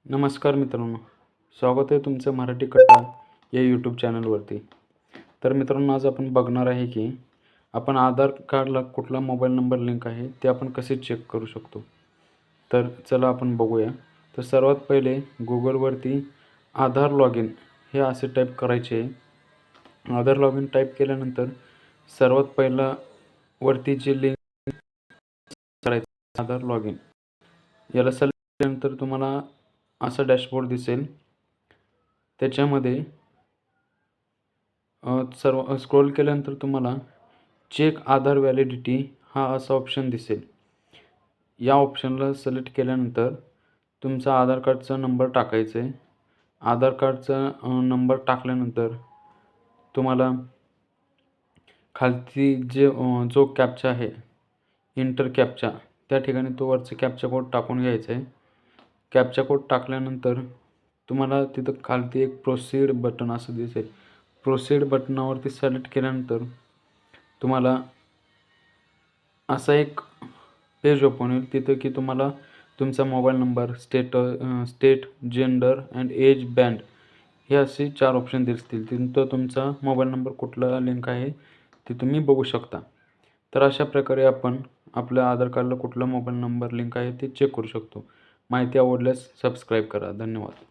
नमस्कार मित्रांनो, स्वागत आहे तुमचं मराठी कट्टा या यूट्यूब चॅनलवरती. तर मित्रांनो, आज आपण बघणार आहे की आपण आधार कार्डला कुठला मोबाईल नंबर लिंक आहे ते आपण कसे चेक करू शकतो. तर चला आपण बघूया. तर सर्वात पहिले गुगलवरती आधार लॉग इन हे असे टाईप करायचे आहे. आधार लॉग इन टाईप केल्यानंतर सर्वात पहिला वरती जे लिंक करायचं आधार लॉग इन याला सिलेक्ट केल्यानंतर तुम्हाला असा डॅशबोर्ड दिसेल. त्याच्यामध्ये सर्व स्क्रोल केल्यानंतर तुम्हाला चेक आधार व्हॅलिडिटी हा असा ऑप्शन दिसेल. या ऑप्शनला सिलेक्ट केल्यानंतर तुमचा आधार कार्डचा नंबर टाकायचा आहे. आधार कार्डचा नंबर टाकल्यानंतर तुम्हाला खालती जो कॅप्चा आहे इंटर कॅप्चा, त्या ठिकाणी तो वरचा कॅप्चा कोड टाकून घ्यायचा आहे. कॅप्चा कोड टाकल्यानंतर तुम्हाला तिथं खालती एक प्रोसीड बटन असं दिसेल. प्रोसीड बटनावरती सिलेक्ट केल्यानंतर तुम्हाला असा एक पेज ओपन होईल. तिथं की तुम्हाला तुमचा mobile number, state, gender and age band हे असे 4 ऑप्शन दिसतील. तिथं तुमचा मोबाईल नंबर कुठला लिंक आहे ते तुम्ही बघू शकता. तर अशा प्रकारे आपण आपल्या आधार कार्डला कुठला मोबाईल नंबर लिंक आहे ते चेक करू शकतो. माहिती आवडल्यास सबस्क्राईब करा. धन्यवाद.